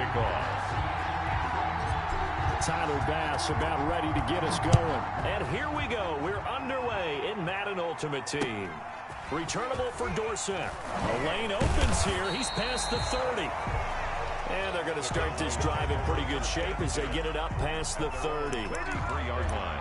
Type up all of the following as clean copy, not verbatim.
kickoff. Tyler Bass about ready to get us going. And here we go. We're underway in Madden Ultimate Team. Returnable for Dorsett. The lane opens here. He's past the 30. And they're going to start this drive in pretty good shape as they get it up past the 30. 33-yard line.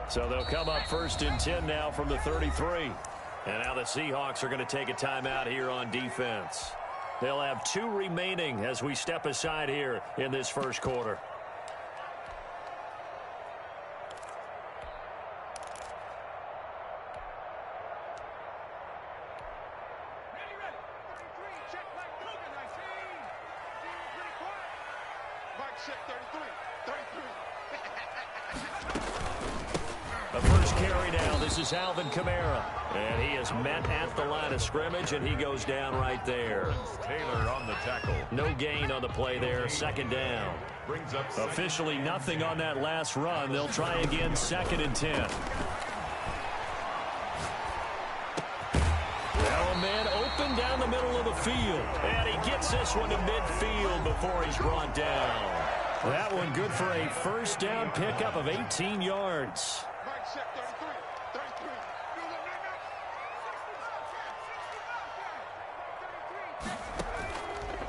So they'll come up 1st and 10 now from the 33. And now the Seahawks are going to take a timeout here on defense. They'll have 2 remaining as we step aside here in this first quarter. The first carry now, this is Alvin Kamara. And he is met at the line of scrimmage, and he goes down right there. Taylor on the tackle. No gain on the play there, 2nd down. Brings up Officially nothing on that last run. They'll try again, 2nd and 10. Now a man open down the middle of the field. And he gets this one to midfield before he's brought down. That one good for a first down pickup of 18 yards.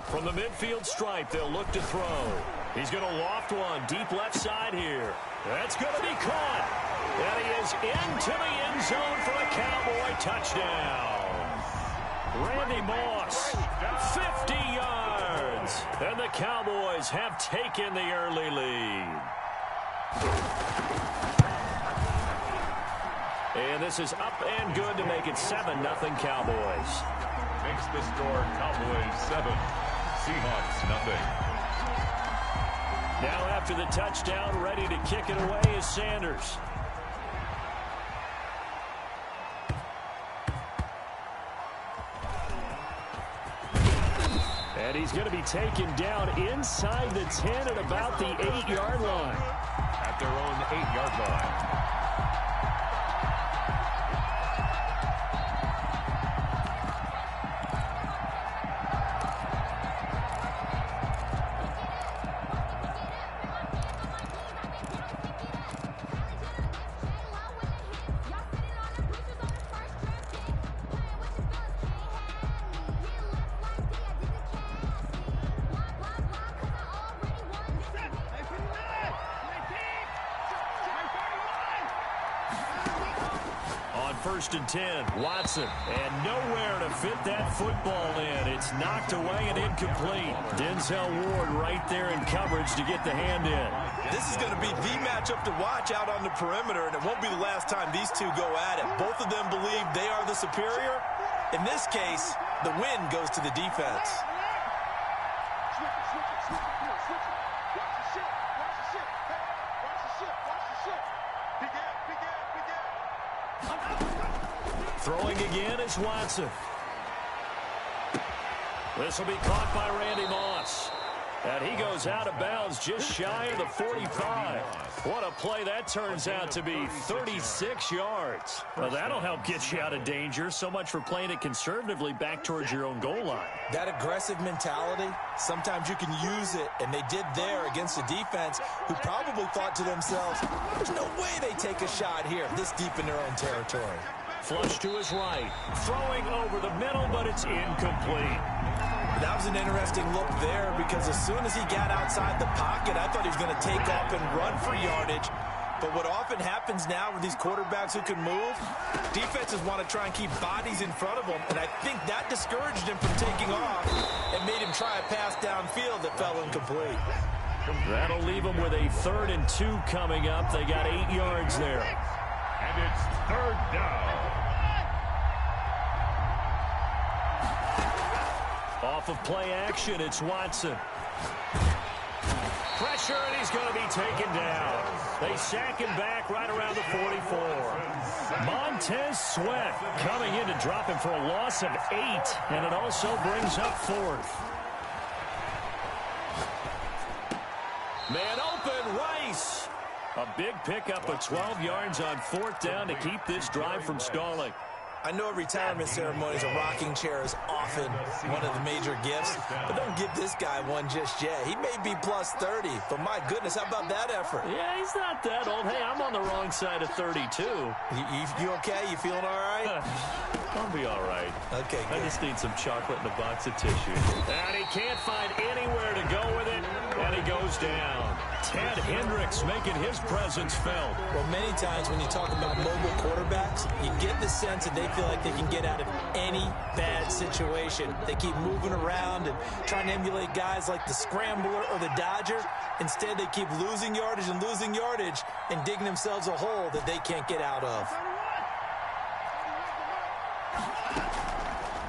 From the midfield stripe, they'll look to throw. He's going to loft one deep left side here. That's going to be caught. And he is into the end zone for a Cowboy touchdown. Randy Moss, 50 yards. And the Cowboys have taken the early lead. And this is up and good to make it 7-0 Cowboys. Makes the score Cowboys 7. Seahawks nothing. Now after the touchdown, ready to kick it away is Sanders. And he's going to be taken down inside the 10 at about the 8-yard line. At their own 8-yard line. First and 10, Watson, and nowhere to fit that football in. It's knocked away and incomplete. Denzel Ward right there in coverage to get the hand in. This is going to be the matchup to watch out on the perimeter, and it won't be the last time these two go at it. Both of them believe they are the superior. In this case, the win goes to the defense. Throwing again is Watson. This will be caught by Randy Moss. And he goes out of bounds just shy of the 45. What a play that turns out to be, 36 yards. Well, that'll help get you out of danger. So much for playing it conservatively back towards your own goal line. That aggressive mentality, sometimes you can use it, and they did there against a defense who probably thought to themselves, there's no way they take a shot here this deep in their own territory. Flush to his right, throwing over the middle, but it's incomplete. That was an interesting look there because as soon as he got outside the pocket, I thought he was going to take off and run for yardage. But what often happens now with these quarterbacks who can move, defenses want to try and keep bodies in front of them, and I think that discouraged him from taking off and made him try a pass downfield that fell incomplete. That'll leave him with a 3rd and 2 coming up. They got 8 yards there. And it's 3rd down. Off of play action, it's Watson. Pressure, and he's going to be taken down. They sack him back right around the 44. Montez Sweat coming in to drop him for a loss of 8, and it also brings up 4th. Man open, Rice. A big pickup of 12 yards on 4th down to keep this drive from stalling. I know at retirement ceremonies, a rocking chair is often one of the major gifts, but don't give this guy one just yet. He may be plus 30, but my goodness, how about that effort? Yeah, he's not that old. Hey, I'm on the wrong side of 32. You okay? You feeling all right? I'll be all right. Okay, good. I just need some chocolate and a box of tissue. And he can't find anywhere to go with it, and he goes down. Ted Hendricks making his presence felt. Well, many times when you talk about mobile quarterbacks, you get the sense that they feel like they can get out of any bad situation. They keep moving around and trying to emulate guys like the Scrambler or the Dodger. Instead, they keep losing yardage and digging themselves a hole that they can't get out of.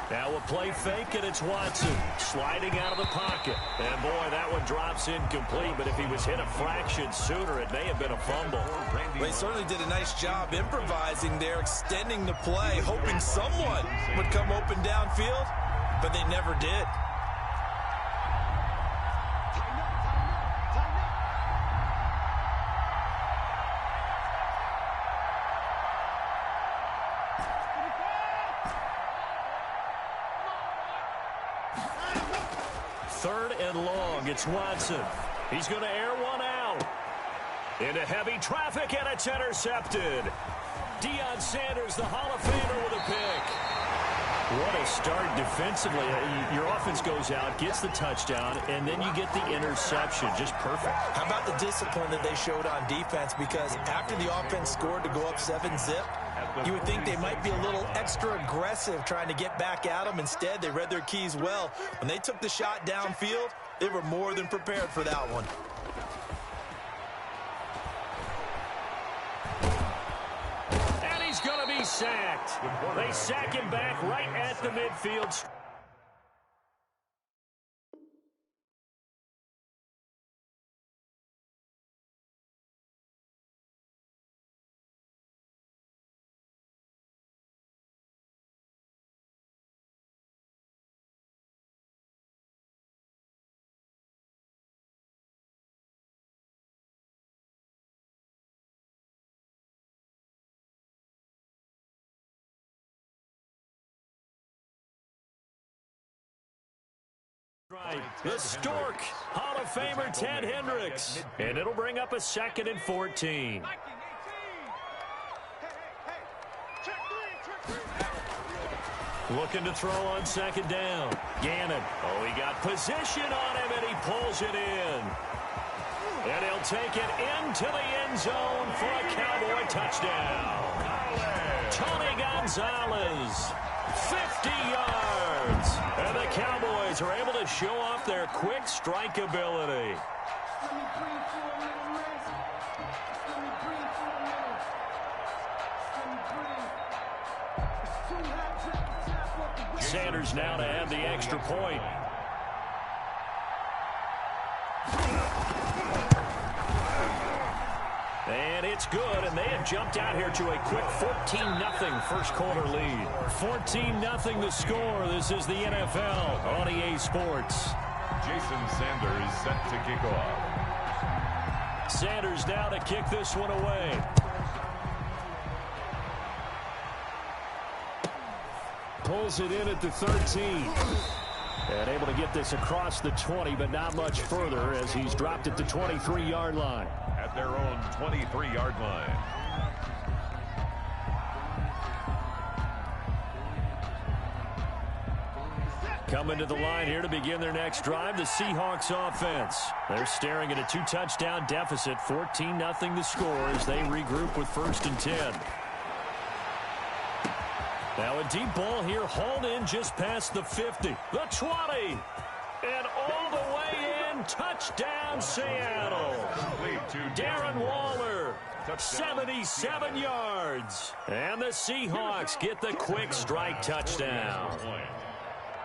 Now a play fake, and it's Watson sliding out of the pocket. And, boy, that one drops incomplete, but if he was hit a fraction sooner, it may have been a fumble. They certainly did a nice job improvising there, extending the play, hoping someone would come open downfield, but they never did. Third and long, it's Watson. He's going to air one out. Into heavy traffic, and it's intercepted. Deion Sanders, the Hall of Famer, with a pick. What a start defensively. Your offense goes out, gets the touchdown, and then you get the interception. Just perfect. How about the discipline that they showed on defense? Because after the offense scored to go up 7-zip, you would think they might be a little extra aggressive trying to get back at them. Instead, they read their keys well. When they took the shot downfield, they were more than prepared for that one. And he's going to be sacked. They sack him back right at the midfield. Right. The Stork, Hall of Famer Ted Hendricks. And it'll bring up a 2nd and 14. Looking to throw on 2nd down. Gannon. Oh, he got position on him, and he pulls it in. And he'll take it into the end zone for a Cowboy touchdown. Tony Gonzalez, 50 yards. And the Cowboys are able to show off their quick strike ability. Sanders now to add the extra point. And it's good, and they have jumped out here to a quick 14-0 first quarter lead. 14-0 the score. This is the NFL on EA Sports. Jason Sanders set to kick off. Sanders now to kick this one away. Pulls it in at the 13. And able to get this across the 20, but not much further as he's dropped at the 23-yard line. At their own 23-yard line. Coming to the line here to begin their next drive, the Seahawks offense. They're staring at a 2-touchdown deficit, 14-0 the score as they regroup with 1st and 10. Now a deep ball here, hauled in just past the 50. The 20. And all the way in, touchdown Seattle. Darren Waller, 77 yards. And the Seahawks get the quick strike touchdown.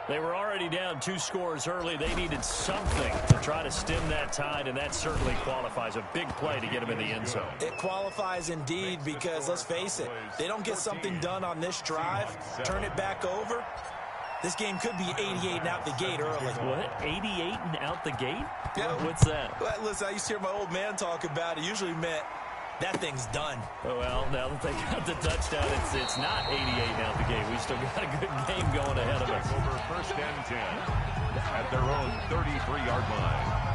They were already down 2 scores early. They needed something to try to stem that tide, and that certainly qualifies. A big play to get them in the end zone. It qualifies indeed because, let's face it, they don't get something done on this drive, turn it back over, this game could be 88 and out the gate early. What? 88 and out the gate? Yeah. What's that? Well, listen, I used to hear my old man talk about it. Usually meant that thing's done. Well, now that they got the touchdown, it's not 88 and out the gate. We still got a good game going ahead of us. Over first and 10 at their own 33-yard line.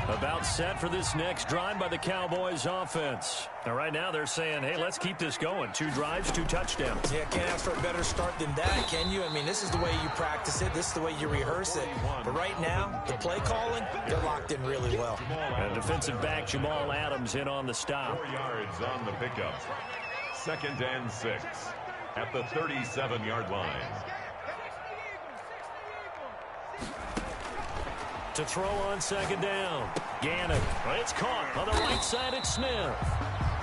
About set for this next drive by the Cowboys offense. Now, right now they're saying, hey, let's keep this going. 2 drives, 2 touchdowns. Yeah, can't ask for a better start than that, can you? I mean, this is the way you practice it. This is the way you rehearse it. But right now, the play calling, they're locked in really well. And defensive back Jamal Adams in on the stop. 4 yards on the pickup. 2nd and 6 at the 37-yard line. To throw on 2nd down. Gannon. It's caught on the right side. It's Smith.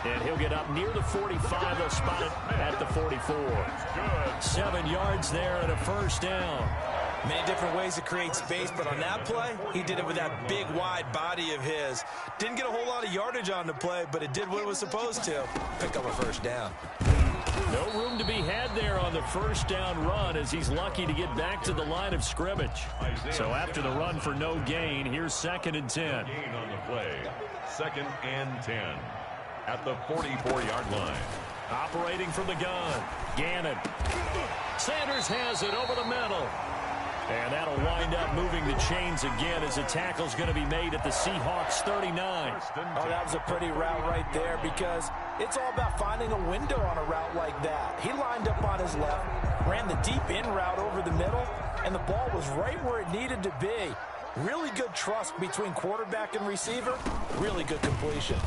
And he'll get up near the 45. They'll spot it at the 44. 7 yards there and a first down. Many different ways to create space, but on that play, he did it with that big, wide body of his. Didn't get a whole lot of yardage on the play, but it did what it was supposed to. Pick up a first down. No room to be had there on the first down run as he's lucky to get back to the line of scrimmage. So after the run for no gain, here's 2nd and 10. Gain on the play. 2nd and 10 at the 44-yard line. Operating from the gun. Gannon. Sanders has it over the middle. And that'll wind up moving the chains again as a tackle's going to be made at the Seahawks 39. Oh, that was a pretty route right there because it's all about finding a window on a route like that. He lined up on his left, ran the deep in route over the middle, and the ball was right where it needed to be. Really good trust between quarterback and receiver. Really good completion.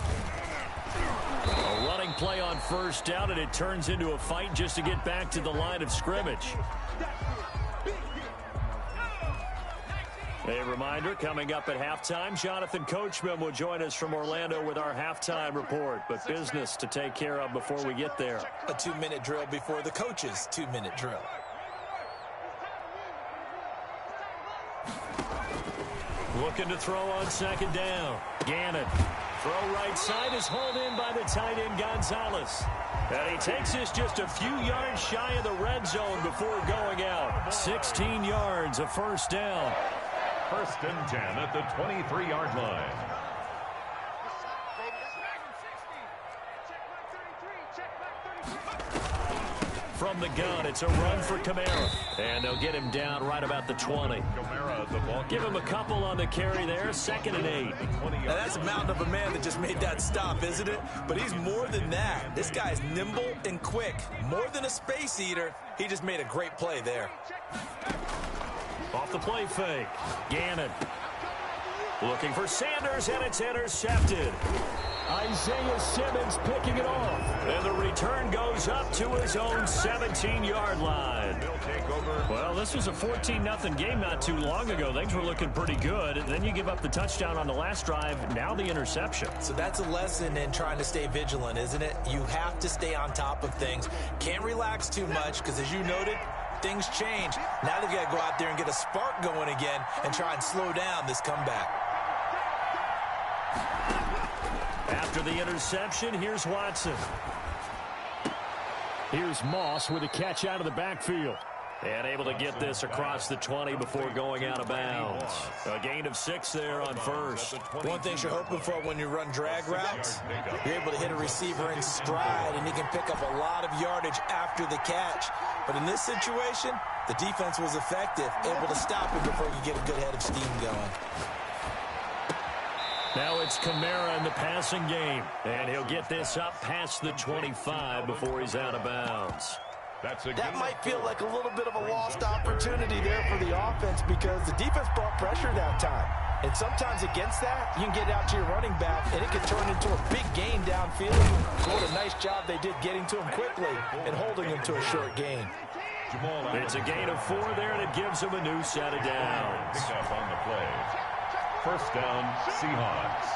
A running play on first down, and it turns into a fight just to get back to the line of scrimmage. A reminder, coming up at halftime, Jonathan Coachman will join us from Orlando with our halftime report. But business to take care of before we get there. A 2-minute drill before the coach's 2-minute drill. Looking to throw on 2nd down. Gannon. Throw right side is hauled in by the tight end Gonzalez. And he takes this just a few yards shy of the red zone before going out. 16 yards, a first down. 1st and 10 at the 23-yard line. From the gun, it's a run for Kamara. And they'll get him down right about the 20. Kamara, the ball. Give him a couple on the carry there. 2nd and 8. Now that's a mountain of a man that just made that stop, isn't it? But he's more than that. This guy's nimble and quick. More than a space eater. He just made a great play there. Off the play fake. Gannon. Looking for Sanders, and it's intercepted. Isaiah Simmons picking it off. And the return goes up to his own 17-yard line. Well, this was a 14-0 game not too long ago. Things were looking pretty good. And then you give up the touchdown on the last drive. Now the interception. So that's a lesson in trying to stay vigilant, isn't it? You have to stay on top of things. Can't relax too much because, as you noted, things change. Now they've got to go out there and get a spark going again and try and slow down this comeback. After the interception, here's Watson. Here's Moss with a catch out of the backfield. And able to get this across the 20 before going out of bounds. A gain of 6 there on first. One thing you're hoping for when you run drag routes, you're able to hit a receiver in stride, and he can pick up a lot of yardage after the catch. But in this situation, the defense was effective, able to stop him before you get a good head of steam going. Now it's Kamara in the passing game. And he'll get this up past the 25 before he's out of bounds. That might feel like a little bit of a lost opportunity there for the offense because the defense brought pressure that time. And sometimes against that, you can get out to your running back, and it can turn into a big gain downfield. What a nice job they did getting to him quickly and holding him to a short gain. It's a gain of 4 there, and it gives him a new set of downs. Pick up on the play. First down, Seahawks.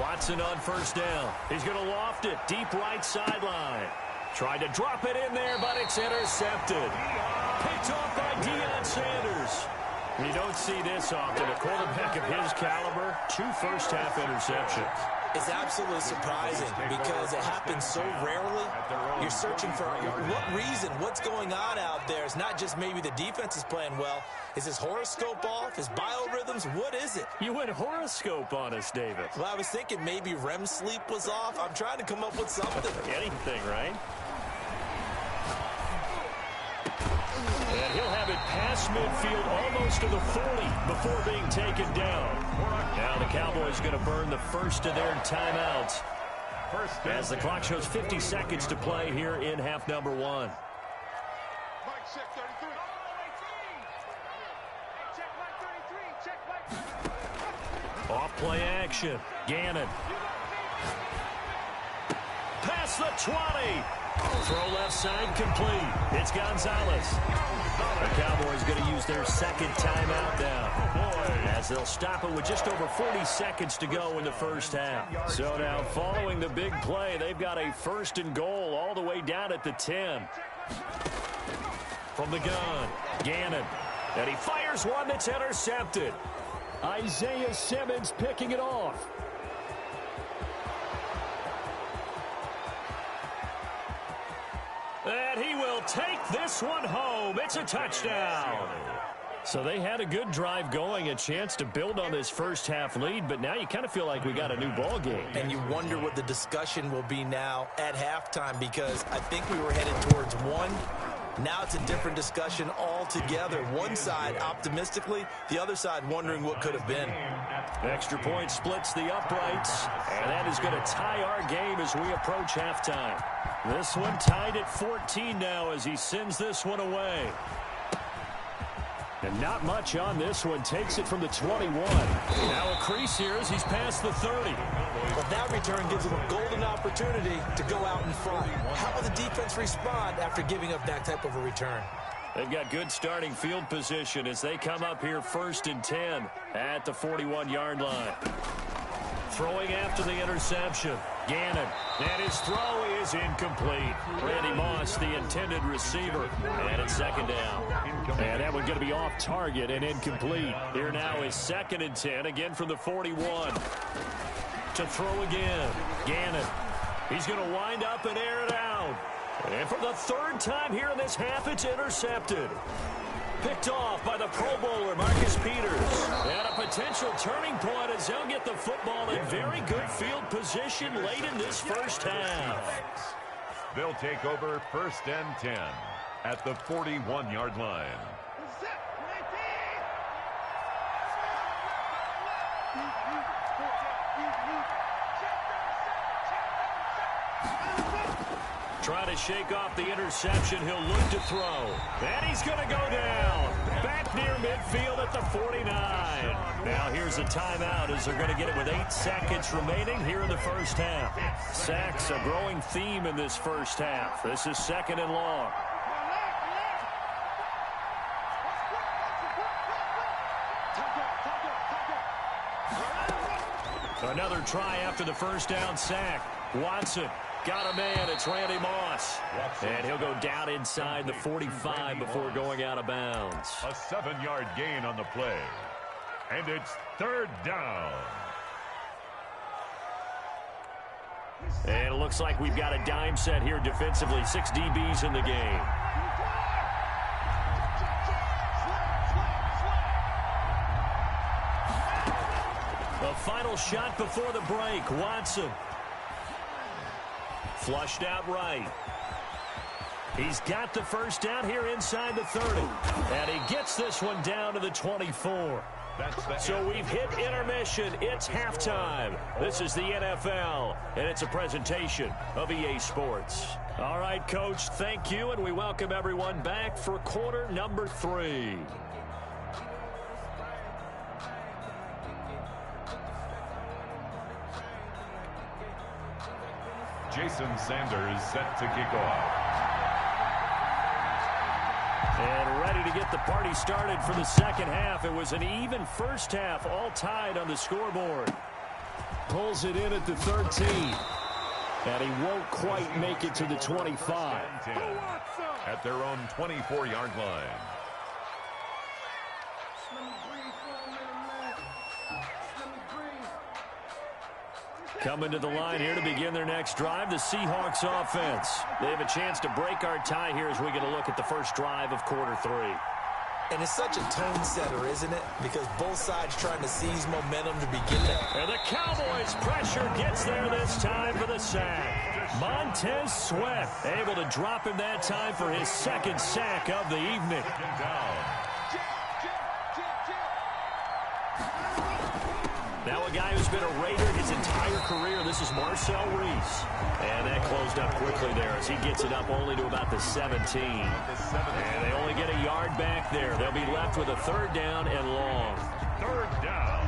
Watson on first down. He's going to loft it deep right sideline. Tried to drop it in there, but it's intercepted. Picked off by Deion Sanders. You don't see this often. A quarterback of his caliber, 2 first-half interceptions. It's absolutely surprising because it happens so rarely. You're searching for what reason, what's going on out there. It's not just maybe the defense is playing well. Is his horoscope off? His biorhythms? What is it? You went horoscope on us, David. Well, I was thinking maybe REM sleep was off. I'm trying to come up with something. Anything, right? And he'll have it past midfield almost to the 40 before being taken down. Now the Cowboys going to burn the first of their timeouts as the clock shows 50 seconds to play here in half number 1. Off play action. Gannon. Past the 20. Throw left side complete. It's Gonzalez. The Cowboys going to use their second timeout now, as they'll stop it with just over 40 seconds to go in the first half. So now following the big play, they've got a first and goal all the way down at the 10. From the gun, Gannon. And he fires one that's intercepted. Isaiah Simmons picking it off. And he will take this one home. It's a touchdown. So they had a good drive going, a chance to build on this first half lead, but now you kind of feel like we got a new ball game. And you wonder what the discussion will be now at halftime, because I think we were headed towards one. Now it's a different discussion altogether. One side optimistically, the other side wondering what could have been. Extra point splits the uprights, and that is going to tie our game as we approach halftime. This one tied at 14 now as he sends this one away. And not much on this one. Takes it from the 21. Now a crease here as he's past the 30. But that return gives him a golden opportunity to go out in front. How will the defense respond after giving up that type of a return? They've got good starting field position as they come up here 1st and 10 at the 41-yard line. Throwing after the interception. Gannon. And his throw is incomplete. Randy Moss, the intended receiver. And it's second down. And that one going to be off target and incomplete. Here now is 2nd and 10, again from the 41. To throw again. Gannon. He's going to wind up and air it out. And for the 3rd time here in this half, it's intercepted. Picked off by the Pro Bowler, Marcus Peters. And a potential turning point as they'll get the football in very good field position late in this first half. They'll take over 1st and 10 at the 41-yard line. Trying to shake off the interception. He'll look to throw. And he's going to go down. Back near midfield at the 49. Now here's a timeout as they're going to get it with 8 seconds remaining here in the first half. Sacks, a growing theme in this first half. This is 2nd and long. Another try after the first down sack. Watson. Got a man. It's Randy Moss. And he'll go down inside the 45 before going out of bounds. A 7-yard gain on the play. And it's 3rd down. And it looks like we've got a dime set here defensively. 6 DBs in the game. The final shot before the break. Watson. Flushed out right. He's got the first down here inside the 30. And he gets this one down to the 24. So we've hit intermission. It's halftime. This is the NFL, and it's a presentation of EA Sports. All right, Coach, thank you, and we welcome everyone back for quarter number 3. Jason Sanders set to kick off. And ready to get the party started for the second half. It was an even first half, all tied on the scoreboard. Pulls it in at the 13. And he won't quite make it to the 25. At their own 24-yard line. Coming to the line here to begin their next drive, the Seahawks offense. They have a chance to break our tie here as we get a look at the first drive of quarter 3. And it's such a tone setter, isn't it? Because both sides trying to seize momentum to begin it. And the Cowboys' pressure gets there this time for the sack. Montez Sweat able to drop him that time for his second sack of the evening. Now a guy who's been a Raider his entire career. This is Marcel Reese. And that closed up quickly there as he gets it up only to about the 17. And they only get a yard back there. They'll be left with a 3rd down and long. 3rd down.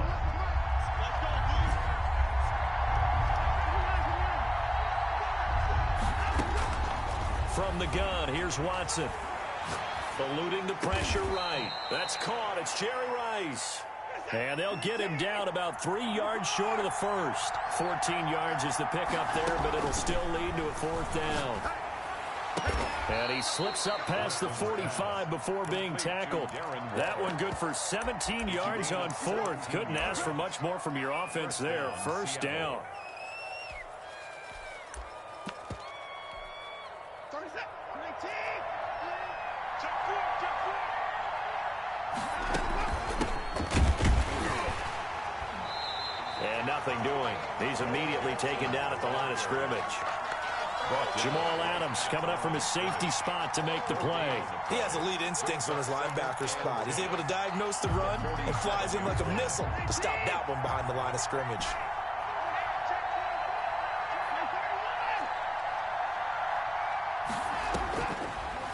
From the gun, here's Watson. Eluding the pressure right. That's caught. It's Jerry Rice. And they'll get him down about 3 yards short of the first. 14 yards is the pickup there, but it'll still lead to a 4th down. And he slips up past the 45 before being tackled. That one good for 17 yards on 4th. Couldn't ask for much more from your offense there. 1st down. Nothing doing. He's immediately taken down at the line of scrimmage. Jamal Adams coming up from his safety spot to make the play. He has elite instincts from his linebacker spot. He's able to diagnose the run and flies in like a missile to stop that one behind the line of scrimmage.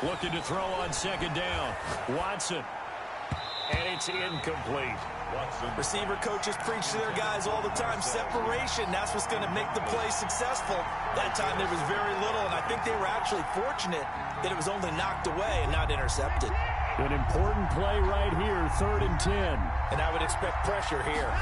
Looking to throw on 2nd down. Watson. And it's incomplete. Receiver coaches preach to their guys all the time. Separation, that's what's going to make the play successful. That time there was very little, and I think they were actually fortunate that it was only knocked away and not intercepted. An important play right here, 3rd and 10. And I would expect pressure here.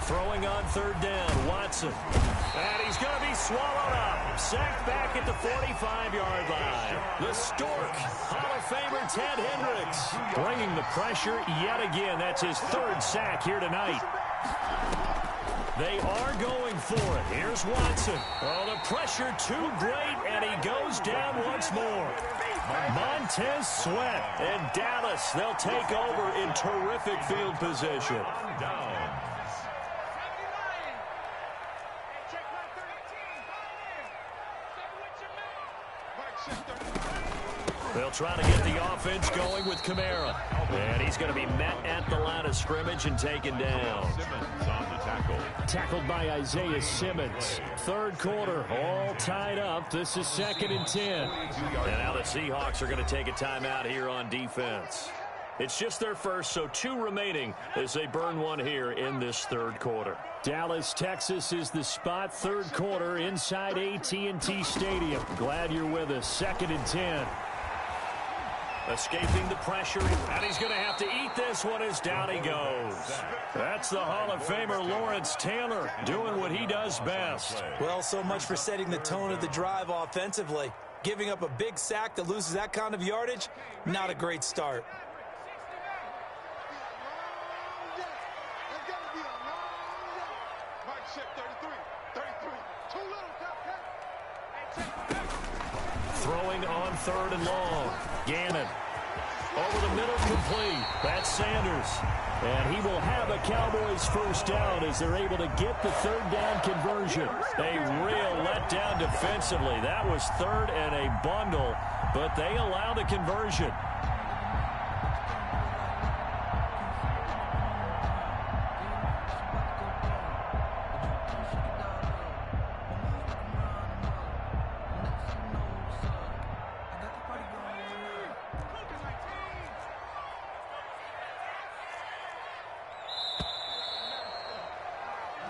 Throwing on 3rd down, Watson. And he's going to be swallowed up. Sacked back at the 45-yard line. The Stork, Hall of Famer Ted Hendricks, bringing the pressure yet again. That's his 3rd sack here tonight. They are going for it. Here's Watson. Oh, the pressure too great, and he goes down once more. Montez Sweat and Dallas, they'll take over in terrific field position. They'll try to get the offense going with Kamara. And he's going to be met at the line of scrimmage and taken down. Simmons on the tackle. Tackled by Isaiah Simmons. 3rd quarter, all tied up. This is 2nd and 10. And now the Seahawks are going to take a timeout here on defense. It's just their first, so 2 remaining as they burn one here in this 3rd quarter. Dallas, Texas is the spot. 3rd quarter inside AT&T Stadium. Glad you're with us. 2nd and 10. Escaping the pressure, and he's going to have to eat this one as down he goes. That's the Hall of Famer Lawrence Taylor doing what he does best. Well, so much for setting the tone of the drive offensively. Giving up a big sack that loses that kind of yardage, not a great start. Throwing on 3rd and long. Gannon. Over the middle, complete. That's Sanders. And he will have a Cowboys 1st down as they're able to get the 3rd down conversion. A real letdown defensively. That was 3rd and a bundle, but they allow the conversion.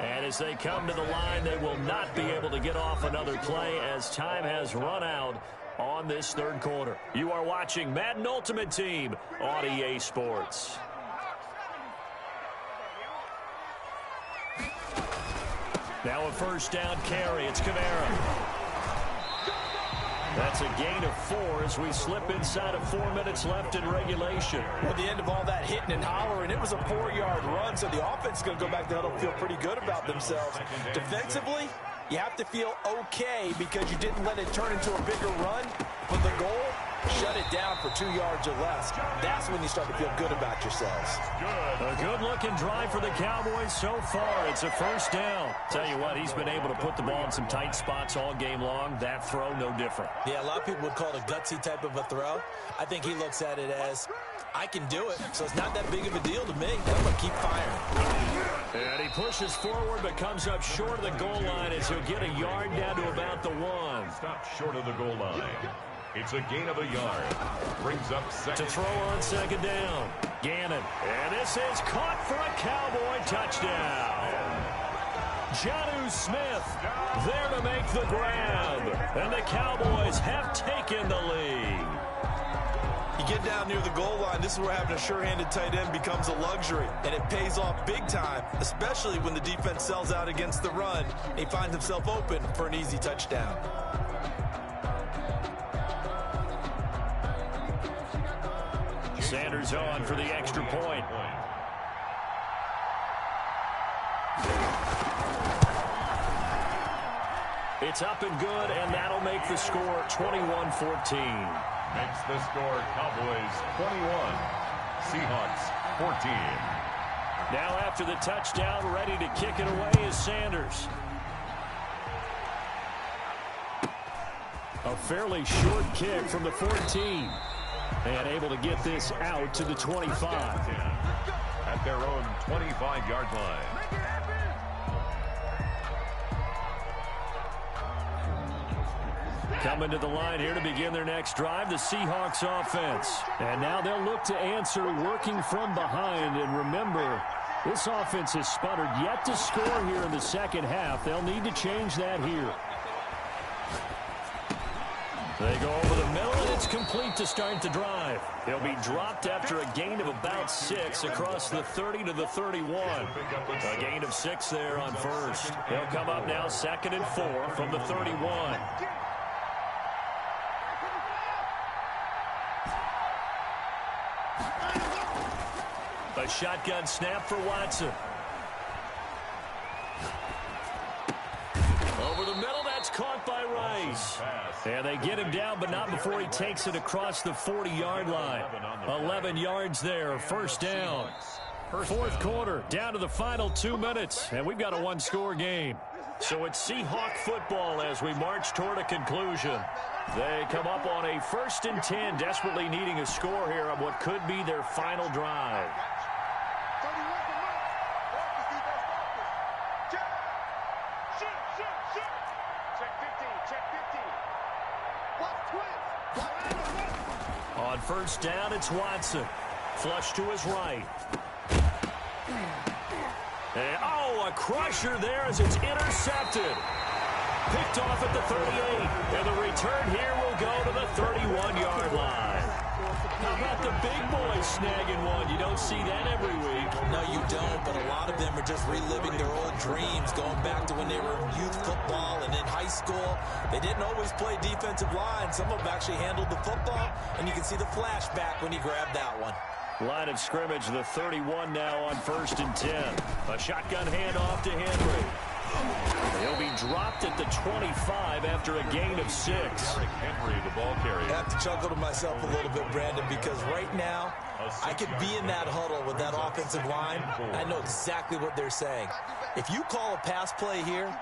And as they come to the line, they will not be able to get off another play as time has run out on this 3rd quarter. You are watching Madden Ultimate Team on EA Now a first down carry. It's Kamara. That's a gain of 4 as we slip inside of 4 minutes left in regulation. At the end of all that hitting and hollering, it was a 4-yard run, so the offense is going to go back to huddle and feel pretty good about themselves. Defensively, you have to feel okay because you didn't let it turn into a bigger run, but the goal, shut it down for 2 yards or less. That's when you start to feel good about yourselves. A good-looking drive for the Cowboys so far. It's a first down. Tell you what, he's been able to put the ball in some tight spots all game long. That throw, no different. Yeah, a lot of people would call it a gutsy type of a throw. I think he looks at it as, I can do it, so it's not that big of a deal to me. I'm going to keep firing. And he pushes forward but comes up short of the goal line as he'll get a yard down to about the 1. Stop short of the goal line. It's a gain of a yard. Brings up second. To throw on second down. Gannon. And this is caught for a Cowboy touchdown. Jonnu Smith there to make the grab. And the Cowboys have taken the lead. You get down near the goal line, this is where having a sure-handed tight end becomes a luxury, and it pays off big time, especially when the defense sells out against the run, and he finds himself open for an easy touchdown. Sanders on for the extra point. It's up and good, and that'll make the score 21-14. Makes the score Cowboys 21, Seahawks 14. Now after the touchdown, ready to kick it away is Sanders. A fairly short kick from the 14. And able to get this out to the 25. At their own 25-yard line. Coming to the line here to begin their next drive, the Seahawks offense. And now they'll look to answer working from behind. And remember, this offense has sputtered yet to score here in the second half. They'll need to change that here. They go over the middle, and it's complete to start the drive. They'll be dropped after a gain of about 6 across the 30 to the 31. A gain of 6 there on first. They'll come up now 2nd and 4 from the 31. A shotgun snap for Watson. Over the middle, that's caught by Rice. And they get him down, but not before he takes it across the 40-yard line. 11 yards there, first down. Fourth quarter, down to the final 2 minutes, and we've got a one-score game. So it's Seahawk football as we march toward a conclusion. They come up on a 1st and 10, desperately needing a score here on what could be their final drive. On first down, it's Watson. Flush to his right. And, a crusher there as it's intercepted. Picked off at the 38. And the return here will go to the 31-yard line. How about the big boys snagging one? You don't see that every week. No, you don't, but a lot of them are just reliving their old dreams, going back to when they were in youth football and in high school. They didn't always play defensive line. Some of them actually handled the football, and you can see the flashback when he grabbed that one. Line of scrimmage, the 31 now on 1st and 10. A shotgun handoff to Henry. He'll be dropped at the 25 after a gain of 6. Henry, the ball carrier. I have to chuckle to myself a little bit, Brandon, because right now I could be in that huddle with that offensive line. I know exactly what they're saying. If you call a pass play here,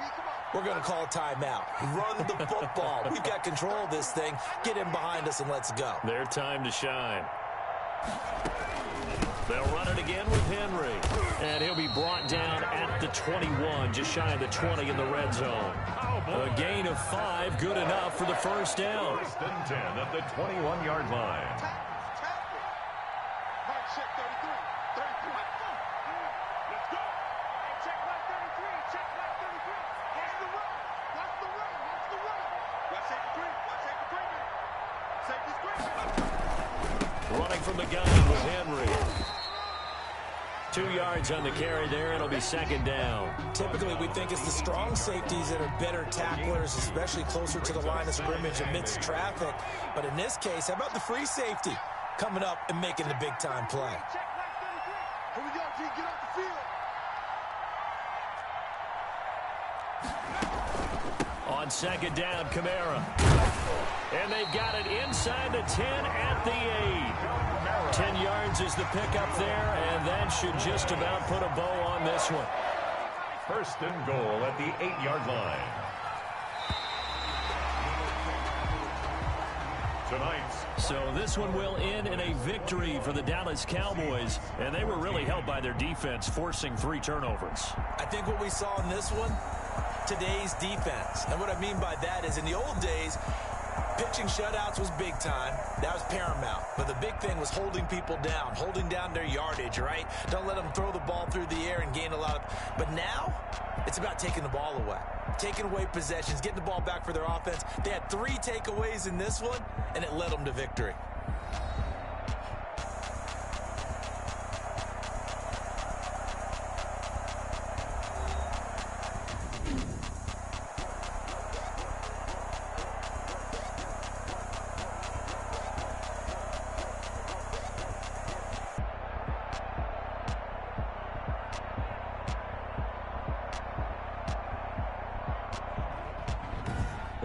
we're going to call a timeout. Run the football. We've got control of this thing. Get in behind us and let's go. Their time to shine. They'll run it again with Henry. And he'll be brought down at the 21, just shy of the 20 in the red zone. A gain of 5, good enough for the first down. 1st and 10 at the 21-yard line. Running from the gun with Henry. 2 yards on the carry there. It'll be second down. Typically, we think it's the strong safeties that are better tacklers, especially closer to the line of scrimmage amidst traffic. But in this case, how about the free safety coming up and making the big-time play? Here we go, G. Get off the field. On second down, Kamara. And they've got it inside the 10 at the 8. 10 yards is the pickup there, and that should just about put a bow on this one. First and goal at the 8-yard line. So this one will end in a victory for the Dallas Cowboys, and they were really helped by their defense, forcing 3 turnovers. I think what we saw in this one, today's defense. And what I mean by that is in the old days, pitching shutouts was big time. That was paramount. But the big thing was holding people down, holding down their yardage, right? Don't let them throw the ball through the air and gain a lot of... But now, it's about taking the ball away. Taking away possessions, getting the ball back for their offense. They had 3 takeaways in this one, and it led them to victory.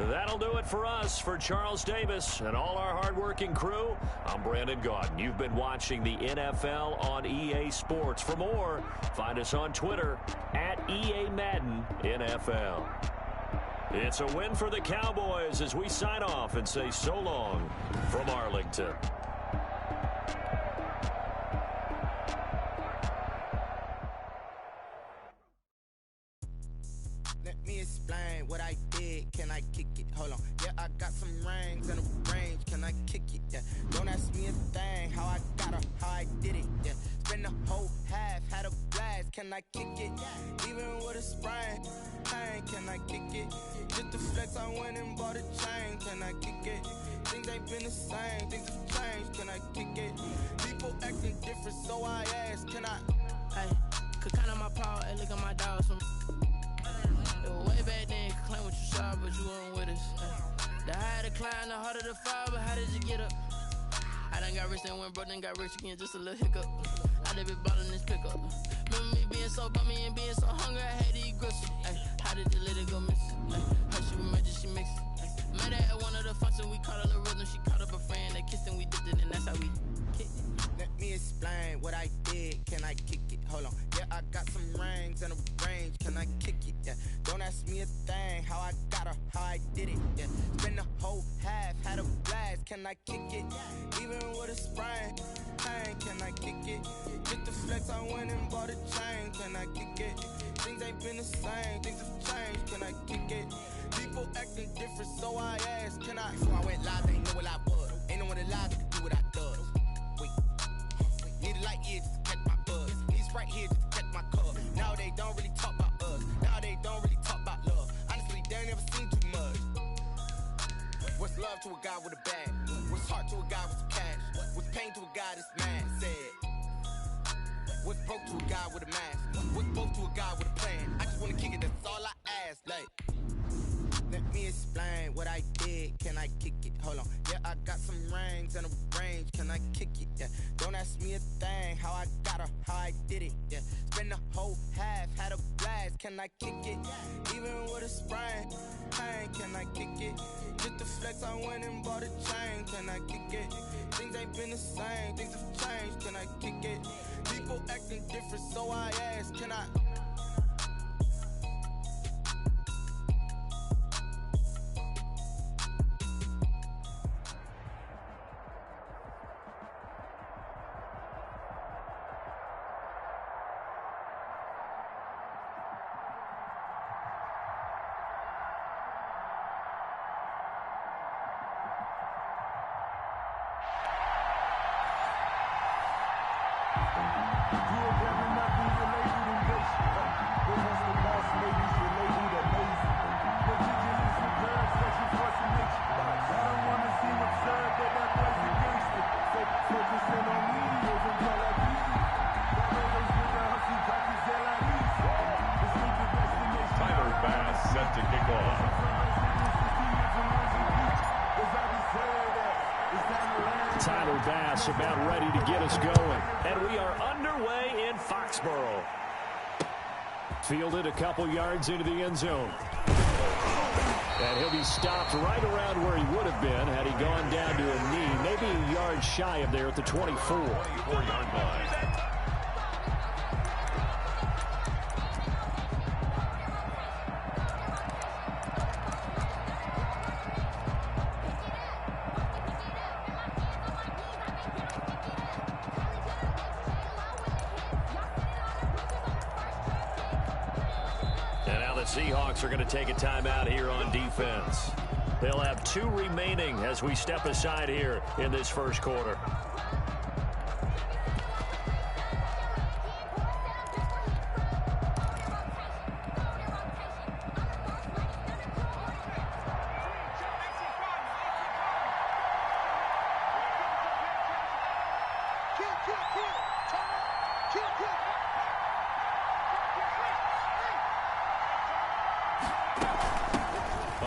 That'll do it for us. For Charles Davis and all our hardworking crew, I'm Brandon Gaudin. You've been watching the NFL on EA Sports. For more, find us on Twitter at EA Madden NFL. It's a win for the Cowboys as we sign off and say so long from Arlington. Let me explain what I did. Can I kick it? Hold on. Yeah, I got some rings and a range. Can I kick it? Yeah. Don't ask me a thing. How I got her, how I did it. Yeah. Spend the whole half, had a blast. Can I kick it? Even with a sprain. Pain, can I kick it? Just the flex, I went and bought a chain. Can I kick it? Things ain't been the same. Things have changed. Can I kick it? People acting different, so I ask. Can I? Hey, could count on my power and look at my dogs from. Way back then, could claim what you saw, but you weren't with us. The higher the climb, the harder the fall, but how did you get up? I done got rich and went broke, then got rich again, just a little hiccup. I done been ballin' this pickup. Remember me being so bummy and being so hungry, I had to eat gristle. How did you let it go miss? How she was magic, she mixed it. Met her at one of the functions, we caught her the rhythm, she caught up a friend, they kissed and we dipped it, and that's how we kicked it. Let me explain what I did. Can I kick it? Hold on. Yeah, I got some rings and a range. Can I kick it? Yeah. Don't ask me a thing. How I got her, how I did it. Yeah. Spend the whole half, had a blast. Can I kick it? Even with a sprain. Pain, can I kick it? Get the flex, I went and bought a chain. Can I kick it? Things ain't been the same. Things have changed. Can I kick it? People acting different, so I ask. Can I? Before I went live, they ain't know what I was. Ain't no one alive that could do what I does. Need a light here just to catch my buzz. Need Sprite here just to catch my cup. Now they don't really talk about us. Now they don't really talk about love. Honestly, they ain't never seen too much. What's love to a guy with a bag? What's heart to a guy with some cash? What's pain to a guy that's mad? Said. What's broke to a guy with a mask? What's broke to a guy with a plan? I just wanna kick it, that's all I ask. Like, let me explain what I did. Can I kick it? Hold on. Yeah, I got some rings and a range. Can I kick it? Yeah. Don't ask me a thing. How I got her, how I did it. Yeah. Spend the whole half, had a blast. Can I kick it? Even with a sprain. Pain, can I kick it? Just the flex, I went and bought a chain. Can I kick it? Things ain't been the same. Things have changed. Can I kick it? People acting different, so I ask. Can I? Focusing on me, until I beat. just about ready to get us going. And we are underway in Foxborough. Fielded a couple yards into the end zone. And he'll be stopped right around where he would have been had he gone down to a knee, maybe a yard shy of there at the 24. 24-yard line. Seahawks are going to take a timeout here on defense. They'll have 2 remaining as we step aside here in this first quarter.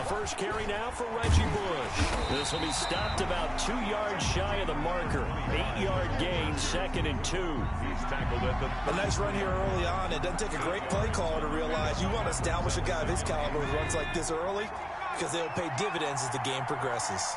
First carry now for Reggie Bush. This will be stopped about 2 yards shy of the marker. 8-yard gain, 2nd and 2. He's tackled at the... A nice run here early on. It doesn't take a great play caller to realize you want to establish a guy of his caliber who runs like this early because they'll pay dividends as the game progresses.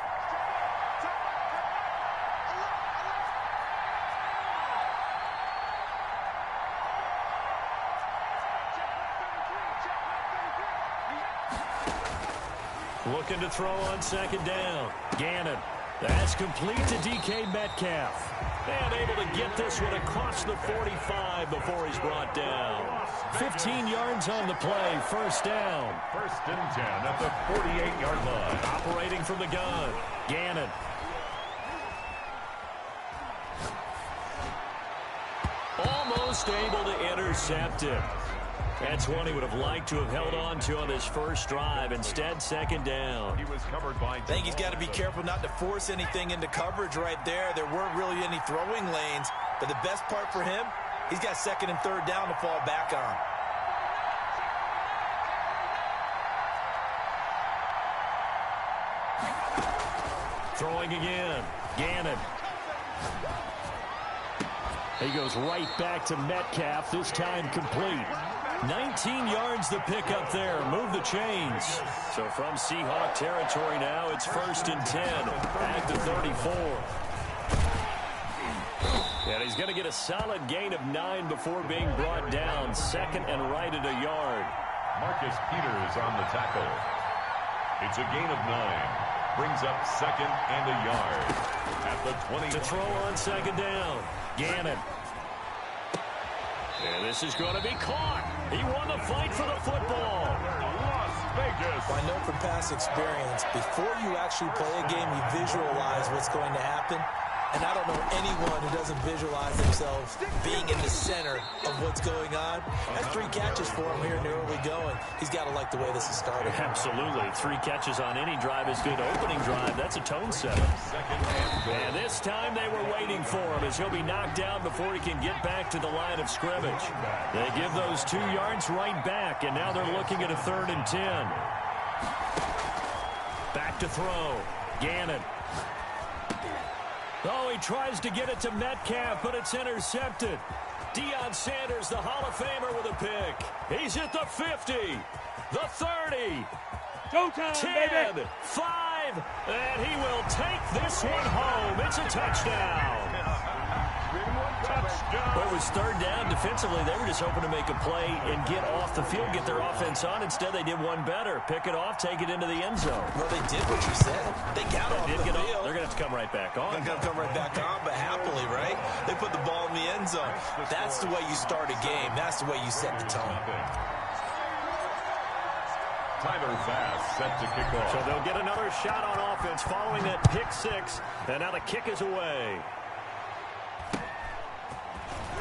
Looking to throw on 2nd down. Gannon. That's complete to DK Metcalf. And able to get this one across the 45 before he's brought down. 15 yards on the play. First down. 1st and 10 at the 48-yard line. Operating from the gun. Gannon. Almost able to intercept it. That's one he would have liked to have held on to on this first drive. Instead, 2nd down. He was covered by... I think he's got to be careful not to force anything into coverage right there. There weren't really any throwing lanes. But the best part for him, he's got 2nd and 3rd down to fall back on. Throwing again. Gannon. He goes right back to Metcalf, this time complete. 19 yards the pick up there. Move the chains. So from Seahawk territory now, it's 1st and 10 at the 34. And he's going to get a solid gain of 9 before being brought down. 2nd and right at a yard. Marcus Peters on the tackle. It's a gain of 9. Brings up 2nd and a yard at the 20. To throw on 2nd down. Gannon. And this is going to be caught. He won the fight for the football. Las Vegas. I know from past experience, before you actually play a game, you visualize what's going to happen. And I don't know anyone who doesn't visualize themselves being in the center of what's going on. That's 3 catches for him here in the early going. He's got to like the way this is started. Absolutely. 3 catches on any drive is good. Opening drive, that's a tone setter. And this time they were waiting for him as he'll be knocked down before he can get back to the line of scrimmage. They give those 2 yards right back, and now they're looking at a 3rd and 10. Back to throw. Gannon. Oh, he tries to get it to Metcalf, but it's intercepted. Deion Sanders, the Hall of Famer, with a pick. He's at the 50, the 30, Showtime, 10, baby. 5, and he will take this one home. It's a touchdown. Well, it was 3rd down. Defensively, they were just hoping to make a play and get off the field, get their offense on. Instead, they did one better. Pick it off, take it into the end zone. Well, they did what you said. They got off the field. They're going to have to come right back on. They're going to come right back on, but happily, right? They put the ball in the end zone. That's the way you start a game. That's the way you set the tone. Tyler Bass set to kick off. So they'll get another shot on offense following that pick 6, and now the kick is away.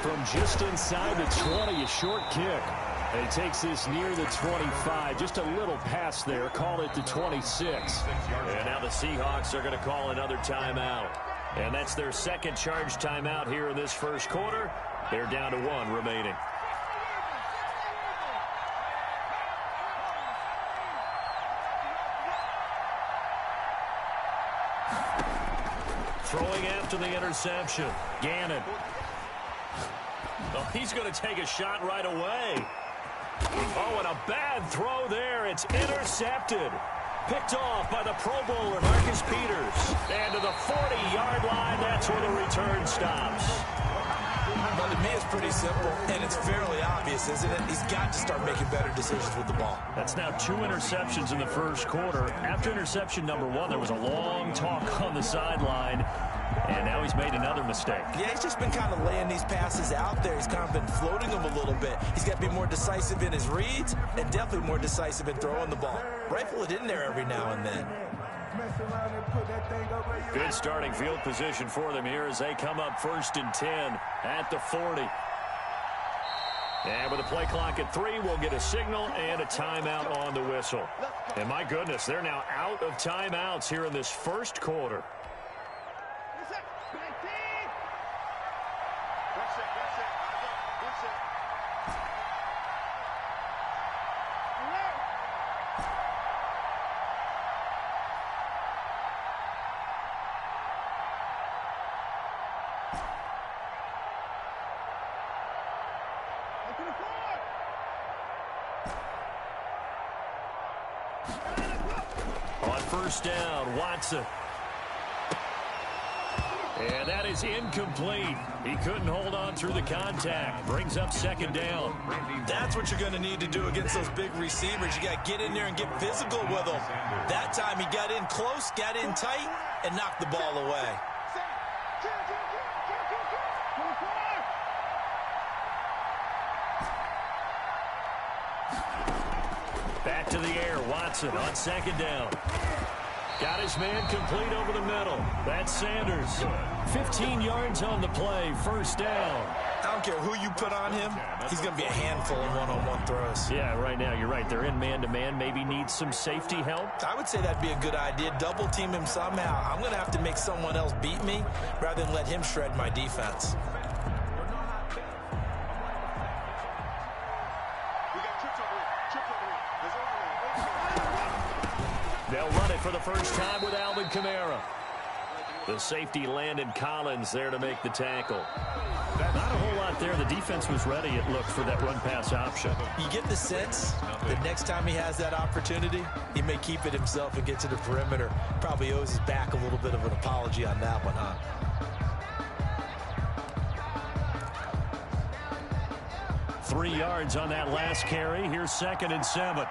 From just inside the 20, a short kick. And he takes this near the 25. Just a little pass there. Call it the 26. And now the Seahawks are going to call another timeout. And that's their 2nd charge timeout here in this first quarter. They're down to 1 remaining. Throwing after to the interception. Gannon. Well, he's going to take a shot right away. Oh, and a bad throw there. It's intercepted. Picked off by the Pro Bowler, Marcus Peters. And to the 40-yard line, that's where the return stops. Well, to me, it's pretty simple, and it's fairly obvious, isn't it? He's got to start making better decisions with the ball. That's now 2 interceptions in the first quarter. After interception number 1, there was a long talk on the sideline, and now he's made another mistake. Yeah, he's just been kind of laying these passes out there. He's kind of been floating them a little bit. He's got to be more decisive in his reads and definitely more decisive in throwing the ball. Rifle it in there every now and then. Good starting field position for them here as they come up 1st and 10 at the 40. And with the play clock at 3, we'll get a signal and a timeout on the whistle. And my goodness, they're now out of timeouts here in this first quarter. On first down, Watson. And that is incomplete. He couldn't hold on through the contact. Brings up 2nd down. That's what you're going to need to do against those big receivers. You got to get in there and get physical with them. That time he got in close, got in tight, and knocked the ball away. Back to the air, Watson on 2nd down. Got his man complete over the middle. That's Sanders. 15 yards on the play, 1st down. I don't care who you put on him, he's going to be a handful in one-on-one throws. Yeah, right now, you're right. They're in man-to-man, maybe need some safety help. I would say that'd be a good idea. Double team him somehow. I'm going to have to make someone else beat me rather than let him shred my defense. They'll run it for the first time with Alvin Kamara. The safety Landon Collins there to make the tackle. Not a whole lot there. The defense was ready, it looked, for that run-pass option. You get the sense that next time he has that opportunity, he may keep it himself and get to the perimeter. Probably owes his back a little bit of an apology on that one, huh? Three yards on that last carry. Here's 2nd and 7.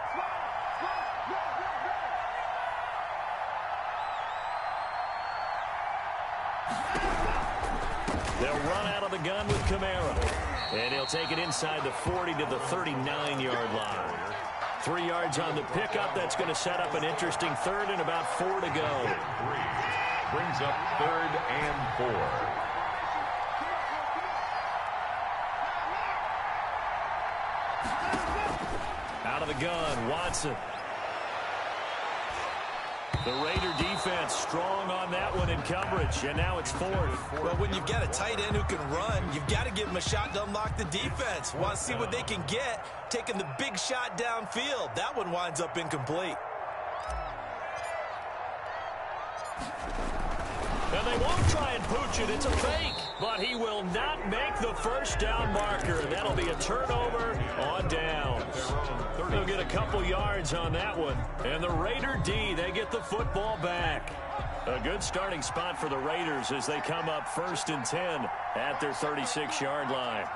They'll run out of the gun with Kamara. And he'll take it inside the 40 to the 39-yard line. 3 yards on the pickup. That's going to set up an interesting 3rd and about 4 to go. Brings up 3rd and 4. Out of the gun, Watson. The Raider defense strong on that one in coverage, and now it's 4th. Well, when you've got a tight end who can run, you've got to give him a shot to unlock the defense. Want to see what they can get, taking the big shot downfield. That one winds up incomplete. And they won't try and pooch it. It's a fake. But he will not make the first down marker. And that'll be a turnover on downs. They'll get a couple yards on that one. And the Raider D, they get the football back. A good starting spot for the Raiders as they come up 1st and 10 at their 36-yard line.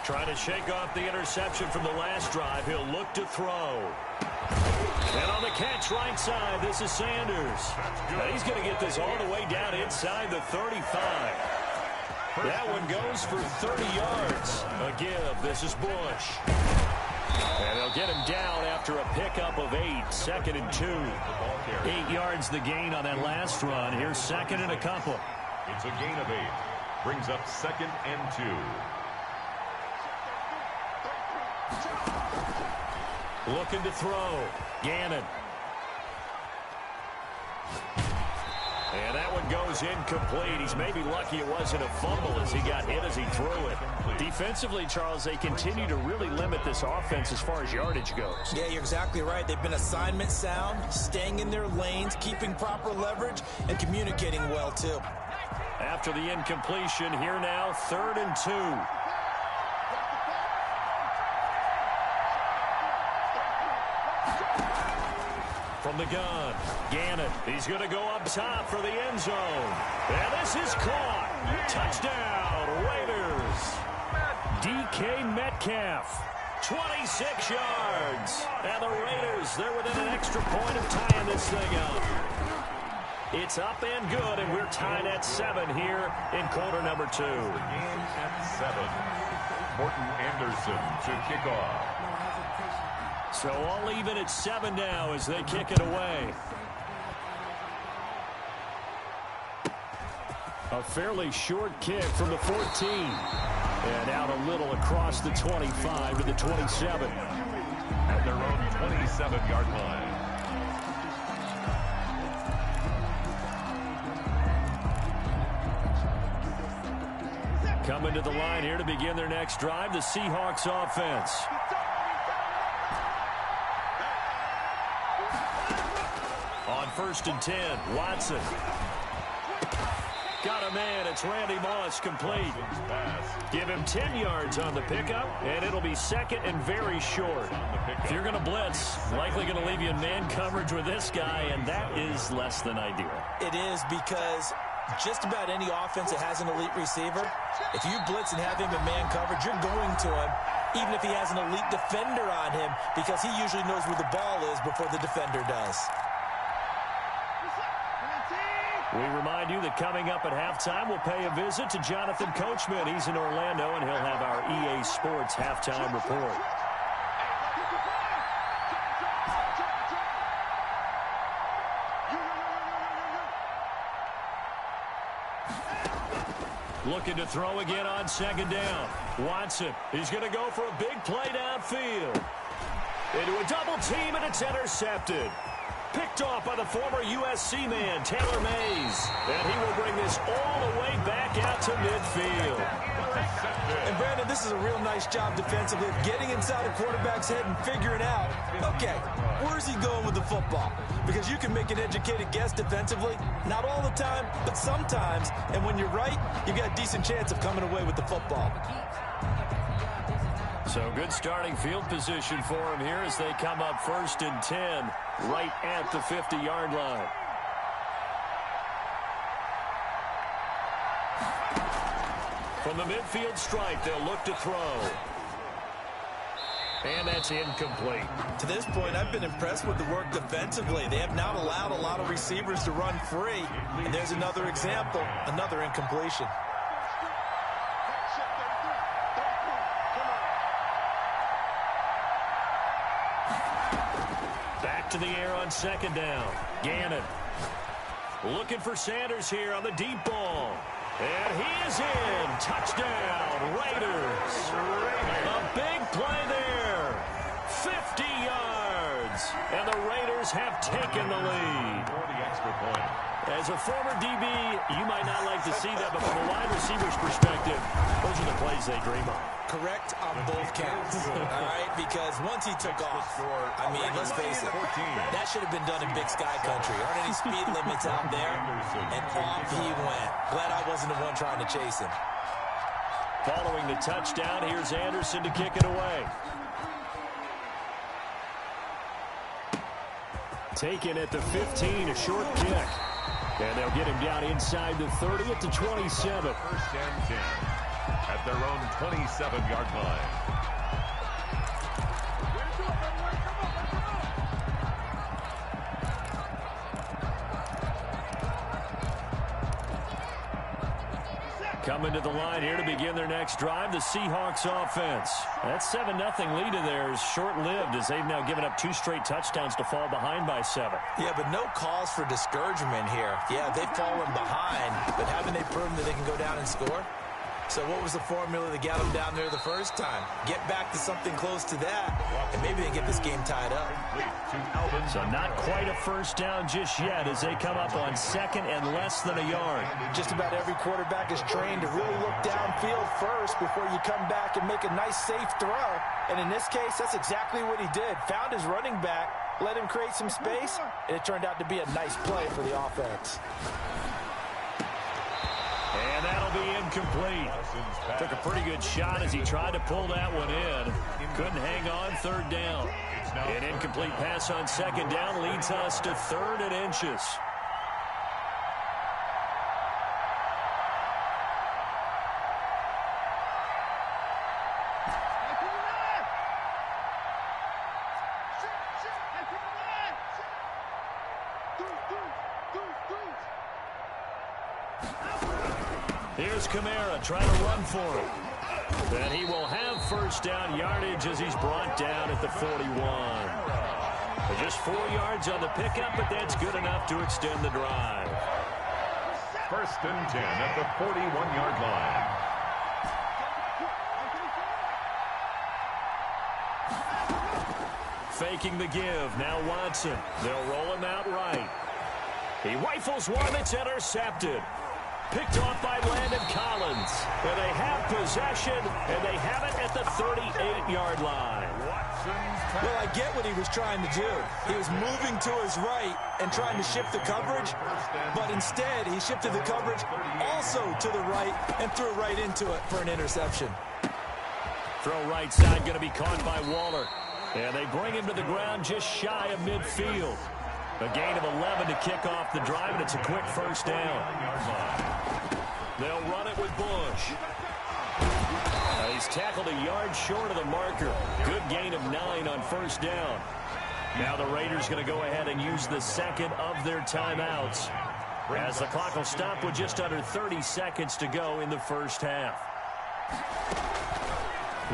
Trying to shake off the interception from the last drive. He'll look to throw. And on the catch right side, this is Sanders. Now he's going to get this all the way down inside the 35. That one goes for 30 yards. A give. This is Bush. And they'll get him down after a pickup of 8. 2nd and 2. 8 yards the gain on that last run. Here's 2nd and a couple. It's a gain of 8. Brings up 2nd and 2. Looking to throw. Gannon. And that one goes incomplete. He's maybe lucky it wasn't a fumble as he got hit as he threw it. Defensively, Charles, they continue to really limit this offense as far as yardage goes. Yeah, you're exactly right. They've been assignment sound, staying in their lanes, keeping proper leverage, and communicating well, too. After the incompletion, here now, 3rd and 2. From the gun, Gannon. He's going to go up top for the end zone. And this is caught. Touchdown, Raiders. DK Metcalf, 26 yards. And the Raiders, they're within an extra point of tying this thing up. It's up and good, and we're tied at 7 here in quarter number 2. Game at 7. Morton Anderson to kick off. So all even at 7 now as they kick it away. A fairly short kick from the 14. And out a little across the 25 to the 27. At their own 27-yard line. Coming to the line here to begin their next drive, the Seahawks offense. On 1st and 10, Watson. Got a man, it's Randy Moss, complete. Give him 10 yards on the pickup, and it'll be 2nd and very short. If you're going to blitz, likely going to leave you in man coverage with this guy, and that is less than ideal. It is, because just about any offense that has an elite receiver, if you blitz and have him in man coverage, you're going to him, even if he has an elite defender on him, because he usually knows where the ball is before the defender does. We remind you that coming up at halftime, we'll pay a visit to Jonathan Coachman. He's in Orlando, and he'll have our EA Sports halftime report. Looking to throw again on 2nd down. Watson, he's going to go for a big play downfield. Into a double team, and it's intercepted. Picked off by the former USC man, Taylor Mays. And he will bring this all the way back out to midfield. And, Brandon, this is a real nice job defensively of getting inside a quarterback's head and figuring out, okay, where's he going with the football? Because you can make an educated guess defensively, not all the time, but sometimes. And when you're right, you've got a decent chance of coming away with the football. So good starting field position for him here as they come up 1st and 10 right at the 50-yard line. From the midfield stripe, they'll look to throw. And that's incomplete. To this point, I've been impressed with the work defensively. They have not allowed a lot of receivers to run free. And there's another example, another incompletion. Back to the air on 2nd down. Gannon looking for Sanders here on the deep ball. And he is in. Touchdown, Raiders. A big play there. 50 yards. And the Raiders have taken the lead. For the extra point. As a former DB, you might not like to see that, but from a wide receiver's perspective, those are the plays they dream of. Correct on both counts, all right? Because once he took off, I mean, let's face it, that should have been done in Big Sky Country. Aren't any speed limits out there? And off he went. Glad I wasn't the one trying to chase him. Following the touchdown, here's Anderson to kick it away. Taken at the 15, a short kick. And they'll get him down inside the 30 at the 27. 1st and 10 at their own 27-yard line. Coming to the line here to begin their next drive, the Seahawks offense. That 7-0 lead of theirs short-lived as they've now given up 2 straight touchdowns to fall behind by 7. Yeah, but no cause for discouragement here. Yeah, they've fallen behind, but haven't they proven that they can go down and score? So what was the formula that got him down there the first time? Get back to something close to that, and maybe they get this game tied up. So not quite a first down just yet as they come up on second and less than a yard. Just about every quarterback is trained to really look downfield first before you come back and make a nice, safe throw. And in this case, that's exactly what he did. Found his running back, let him create some space, and it turned out to be a nice play for the offense. And that'll be incomplete. Took a pretty good shot as he tried to pull that one in. Couldn't hang on third down. An incomplete pass on second down leads us to 3rd and inches. Here's Kamara trying to run for it. And he will have first down yardage as he's brought down at the 41. Just 4 yards on the pickup, but that's good enough to extend the drive. 1st and 10 at the 41-yard line. Faking the give. Now Watson. They'll roll him out right. He rifles one that's intercepted. Picked off by Landon Collins. And they have possession, and they have it at the 38-yard line. Well, I get what he was trying to do. He was moving to his right and trying to shift the coverage, but instead he shifted the coverage also to the right and threw right into it for an interception. Throw right side going to be caught by Waller. And they bring him to the ground just shy of midfield. A gain of 11 to kick off the drive, and it's a quick first down. They'll run it with Bush. He's tackled a yard short of the marker. Good gain of 9 on first down. Now the Raiders going to go ahead and use the second of their timeouts, as the clock will stop with just under 30 seconds to go in the first half.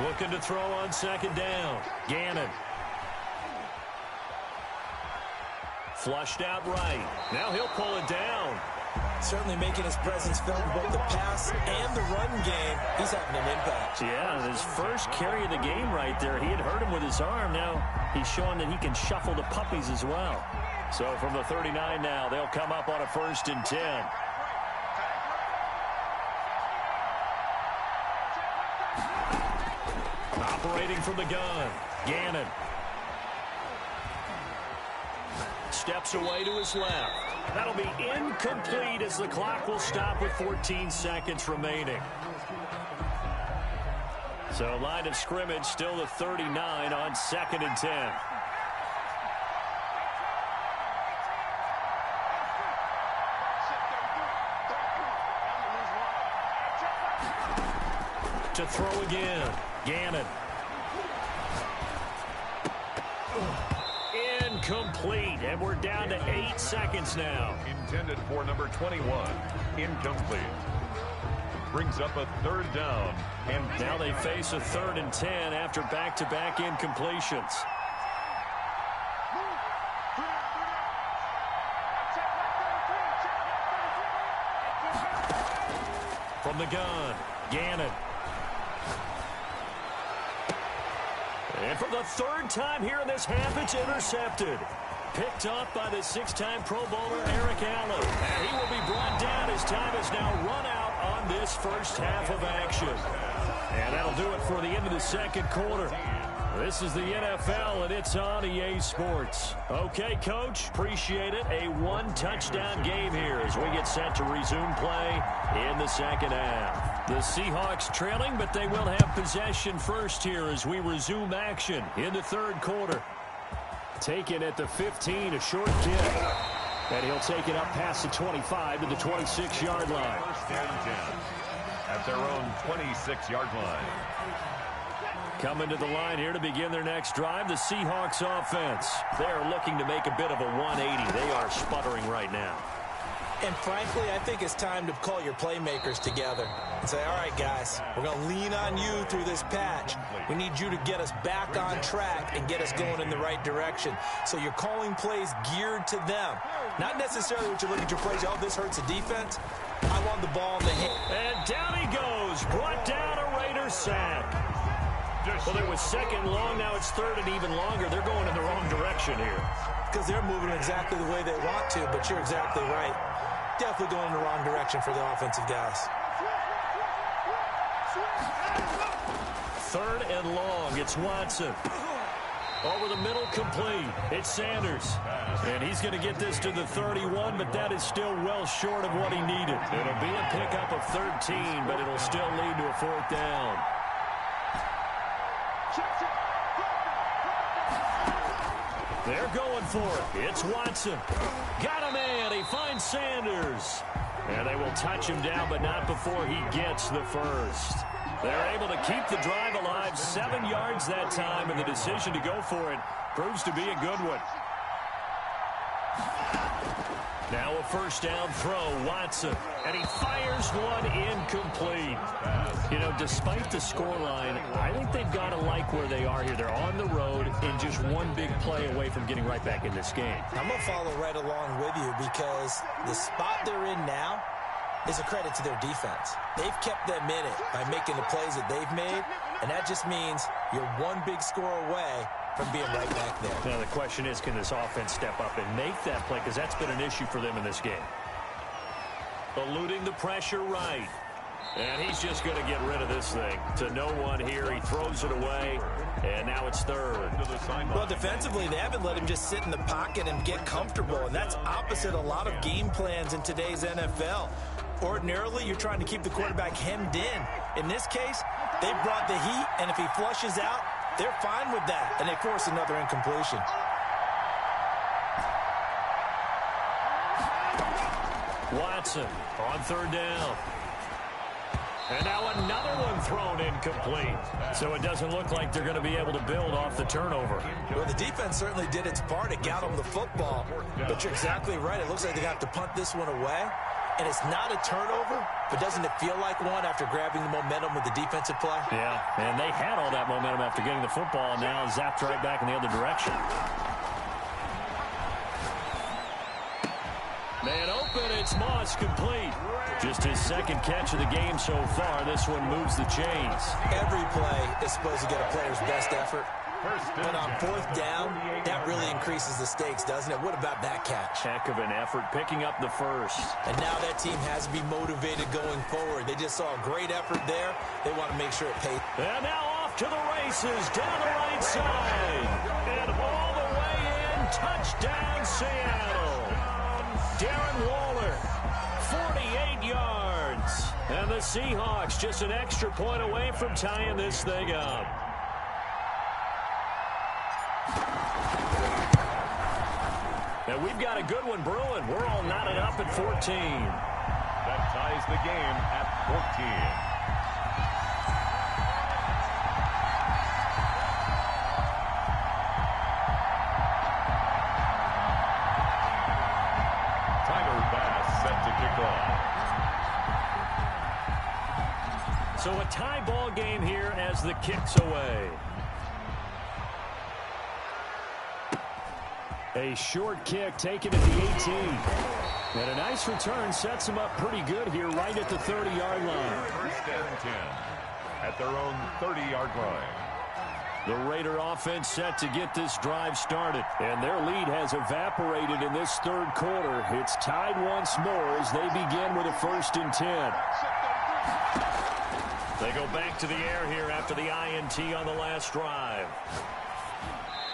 Looking to throw on second down. Gannon. Flushed out right. Now he'll pull it down. Certainly making his presence felt in both the pass and the run game. He's having an impact. Yeah, his first carry of the game right there. He had hurt him with his arm. Now he's showing that he can shuffle the puppies as well. So from the 39 now, they'll come up on a 1st and 10. Operating from the gun. Gannon. Steps away to his left. That'll be incomplete as the clock will stop with 14 seconds remaining. So line of scrimmage still the 39 on 2nd and 10. To throw again. Gannon. Incomplete, and we're down to 8 seconds now. Intended for number 21. Incomplete. Brings up a 3rd down. And now they face a 3rd and 10 after back-to-back incompletions. From the gun, Gannon. And for the 3rd time here in this half, it's intercepted. Picked off by the 6-time Pro Bowler Eric Allen. And he will be brought down as time has now run out on this first half of action. And that'll do it for the end of the 2nd quarter. This is the NFL, and it's on EA Sports. Okay, Coach, appreciate it. A 1-touchdown game here as we get set to resume play in the 2nd half. The Seahawks trailing, but they will have possession first here as we resume action in the 3rd quarter. Taken at the 15, a short kick. And he'll take it up past the 25 to the 26-yard line. 1st and 10 at their own 26-yard line. Coming to the line here to begin their next drive, the Seahawks offense. They are looking to make a bit of a 180. They are sputtering right now. And frankly, I think it's time to call your playmakers together and say, all right, guys, we're going to lean on you through this patch. We need you to get us back on track and get us going in the right direction. So you're calling plays geared to them. Not necessarily what you look at your plays, oh, this hurts the defense. I want the ball in the hand. And down he goes, brought down, a Raider sack. Well, it was second long. Now it's third and even longer. They're going in the wrong direction here. Because they're moving exactly the way they want to, but you're exactly right. Definitely going in the wrong direction for the offensive guys. Third and long. It's Watson. Over the middle, complete. It's Sanders. And he's going to get this to the 31, but that is still well short of what he needed. It'll be a pickup of 13, but it'll still lead to a fourth down. They're going for it. It's Watson. Got a man. He finds Sanders. And they will touch him down, but not before he gets the first. They're able to keep the drive alive, 7 yards that time, and the decision to go for it proves to be a good one. Now a first down throw, Watson, and he fires one incomplete. You know, despite the scoreline, I think they've got to like where they are here. They're on the road and just one big play away from getting right back in this game. I'm going to follow right along with you because the spot they're in now is a credit to their defense. They've kept them in it by making the plays that they've made, and that just means you're one big score away from being right back there. Now the question is, can this offense step up and make that play? Because that's been an issue for them in this game. Eluding the pressure right. And he's just going to get rid of this thing. To no one here. He throws it away. And now it's third. Well, defensively, they haven't let him just sit in the pocket and get comfortable. And that's opposite a lot of game plans in today's NFL. Ordinarily, you're trying to keep the quarterback hemmed in. In this case, they brought the heat. And if he flushes out, they're fine with that. And they force another incompletion. Watson on third down. And now another one thrown incomplete. So it doesn't look like they're going to be able to build off the turnover. Well, the defense certainly did its part. It got them the football. But you're exactly right. It looks like they have to punt this one away. And it's not a turnover, but doesn't it feel like one after grabbing the momentum with the defensive play? Yeah, and they had all that momentum after getting the football, and now zapped right back in the other direction. Man open, it's Moss, complete. Just his second catch of the game so far. This one moves the chains. Every play is supposed to get a player's best effort. But on fourth down, that really increases the stakes, doesn't it? What about that catch? Heck of an effort, picking up the first. And now that team has to be motivated going forward. They just saw a great effort there. They want to make sure it pays. And now off to the races, down the right side. And all the way in, touchdown Seattle. Darren Waller, 48 yards. And the Seahawks just an extra point away from tying this thing up. And we've got a good one brewing. We're all knotted up at 14. That ties the game at 14. So a tie ball game here as the kick's away. A short kick taken at the 18. And a nice return sets him up pretty good here right at the 30-yard line. First and 10 at their own 30-yard line. The Raider offense set to get this drive started. And their lead has evaporated in this third quarter. It's tied once more as they begin with a first and 10. They go back to the air here after the INT on the last drive.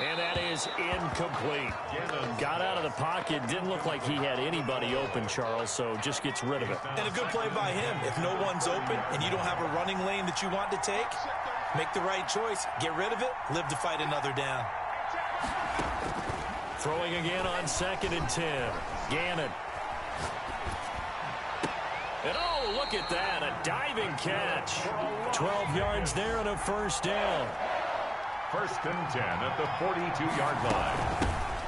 And that is incomplete. Got out of the pocket. Didn't look like he had anybody open, Charles, so just gets rid of it. And a good play by him. If no one's open and you don't have a running lane that you want to take, make the right choice. Get rid of it. Live to fight another down. Throwing again on second and 10. Gannon. And oh, look at that. A diving catch. 12 yards there and a first down. First and 10 at the 42-yard line.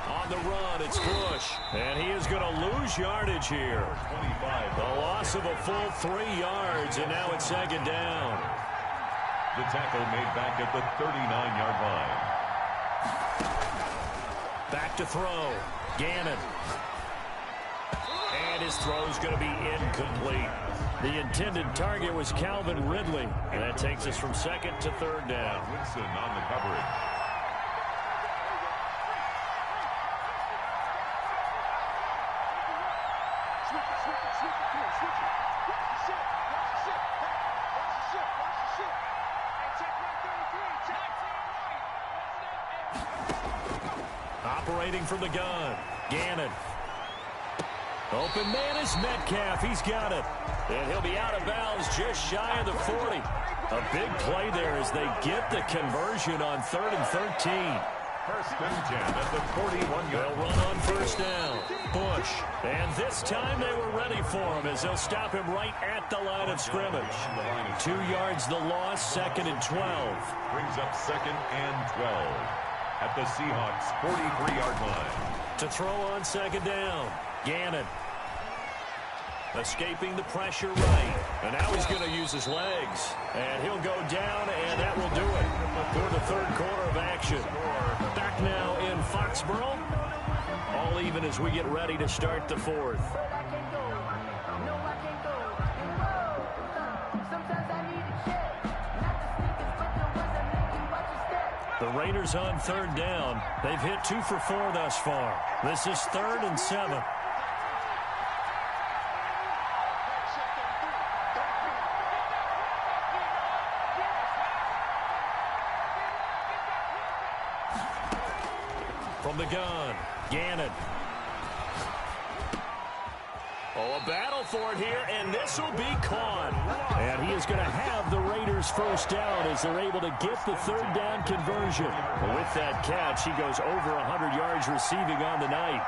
On the run, it's Bush. And he is going to lose yardage here. 25. The loss of a full 3 yards, and now it's second down. The tackle made back at the 39-yard line. Back to throw. Gannon. And his throw is going to be incomplete. The intended target was Calvin Ridley, and that takes us from second to third down. Woodson on the coverage. Operating from the gun, Gannon. Open man is Metcalf. He's got it. And he'll be out of bounds just shy of the 40. A big play there as they get the conversion on 3rd and 13. First and 10 at the 41-yard. They'll run on first down. Bush. And this time they were ready for him as they'll stop him right at the line of scrimmage. 2 yards the loss, 2nd and 12. Brings up 2nd and 12 at the Seahawks' 43-yard line. To throw on 2nd down, Gannon. Escaping the pressure right. And now he's going to use his legs. And he'll go down, and that will do it for the 3rd quarter of action. Back now in Foxborough. All even as we get ready to start the 4th. The Raiders on 3rd down. They've hit 2 for 4 thus far. This is 3rd and 7. From the gun, Gannon. Oh, a battle for it here, and this will be caught. And he is going to have the Raiders first down as they're able to get the 3rd down conversion. With that catch, he goes over 100 yards receiving on the night.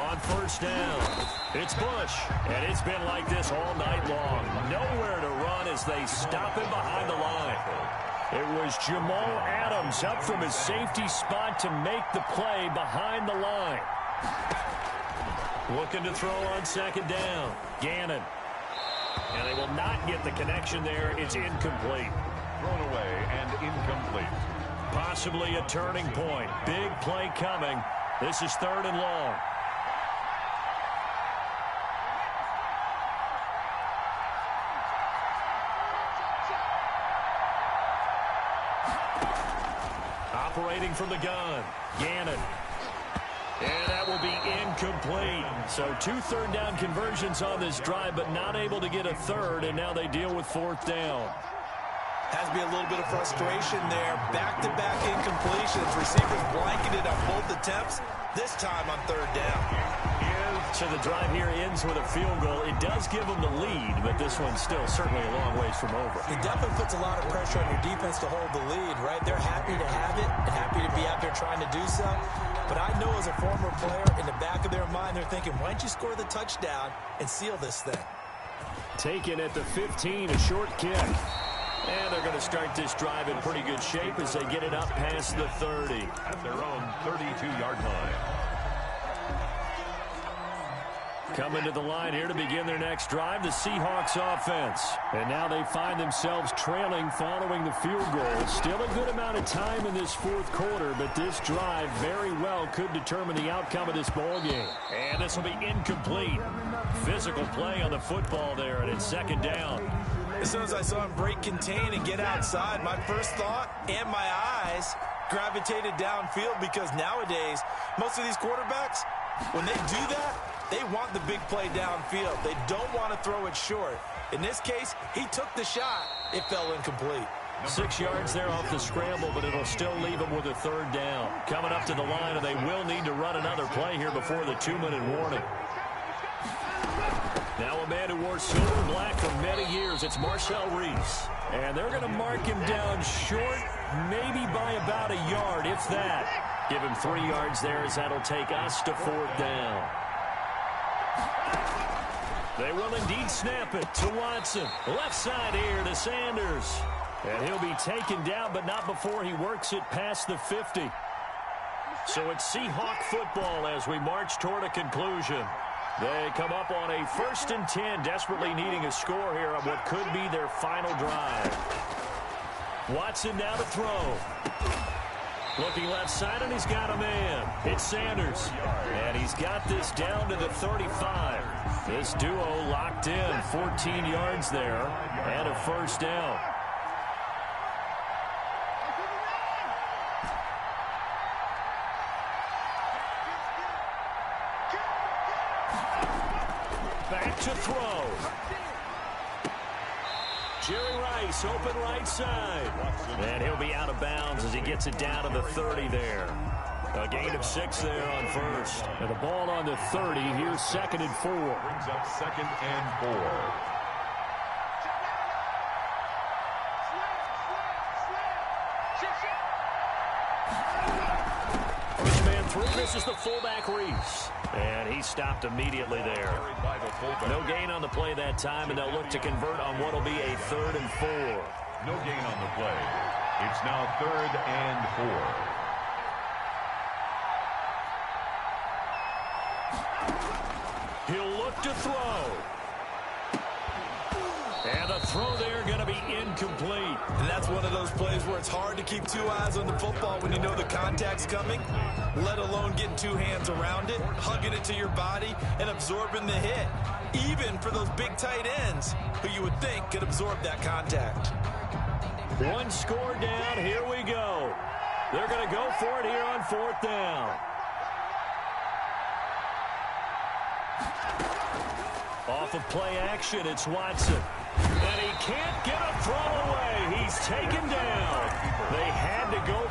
On first down, it's Bush, and it's been like this all night long. Nowhere to run as they stop him behind the line. It was Jamal Adams up from his safety spot to make the play behind the line. Looking to throw on 2nd down. Gannon. And they will not get the connection there. It's incomplete. Thrown away and incomplete. Possibly a turning point. Big play coming. This is 3rd and long. Operating from the gun, Gannon. And that will be incomplete. So 2 3rd down conversions on this drive, but not able to get a 3rd, and now they deal with 4th down. Has to be a little bit of frustration there. Back-to-back incompletions. Receivers blanketed on both attempts, this time on 3rd down. So the drive here ends with a field goal. It does give them the lead, but this one's still certainly a long ways from over. It definitely puts a lot of pressure on your defense to hold the lead, right? They're happy to have it and happy to be out there trying to do so. But I know as a former player, in the back of their mind, they're thinking, why don't you score the touchdown and seal this thing? Taken at the 15, a short kick. And they're going to start this drive in pretty good shape as they get it up past the 30. At their own 32-yard line. Coming to the line here to begin their next drive, the Seahawks offense. And now they find themselves trailing following the field goal. Still a good amount of time in this 4th quarter, but this drive very well could determine the outcome of this ball game. And this will be incomplete. Physical play on the football there, and it's 2nd down. As soon as I saw him break contain and get outside, my first thought and my eyes gravitated downfield, because nowadays, most of these quarterbacks, when they do that, they want the big play downfield. They don't want to throw it short. In this case, he took the shot. It fell incomplete. 6 yards there off the scramble, but it'll still leave them with a 3rd down. Coming up to the line, and they will need to run another play here before the 2-minute warning. Now a man who wore silver and black for many years, it's Marcel Reese. And they're going to mark him down short, maybe by about a yard, if that. Give him 3 yards there as that'll take us to 4th down. They will indeed snap it to Watson. Left side here to Sanders. And he'll be taken down, but not before he works it past the 50. So it's Seahawk football as we march toward a conclusion. They come up on a 1st and 10, desperately needing a score here on what could be their final drive. Watson now to throw. Looking left side, and he's got a man. It's Sanders. And he's got this down to the 35. This duo locked in, 14 yards there, and a first down. Back to throw. Jerry Rice, open right side. And he'll be out of bounds as he gets it down to the 30 there. A gain of 6 there on first. And the ball on the 30. Here's 2nd and 4. Brings up 2nd and 4. First man through. This is the fullback, Reese. And he stopped immediately there. No gain on the play that time, and they'll look to convert on what will be a 3rd and 4. No gain on the play. It's now 3rd and 4. He'll look to throw. And the throw there going to be incomplete. And that's one of those plays where it's hard to keep 2 eyes on the football when you know the contact's coming, let alone getting 2 hands around it, hugging it to your body, and absorbing the hit, even for those big tight ends who you would think could absorb that contact. 1 score down. Here we go. They're going to go for it here on 4th down. Off of play action, it's Watson. And he can't get a throw away. He's taken down. They had to go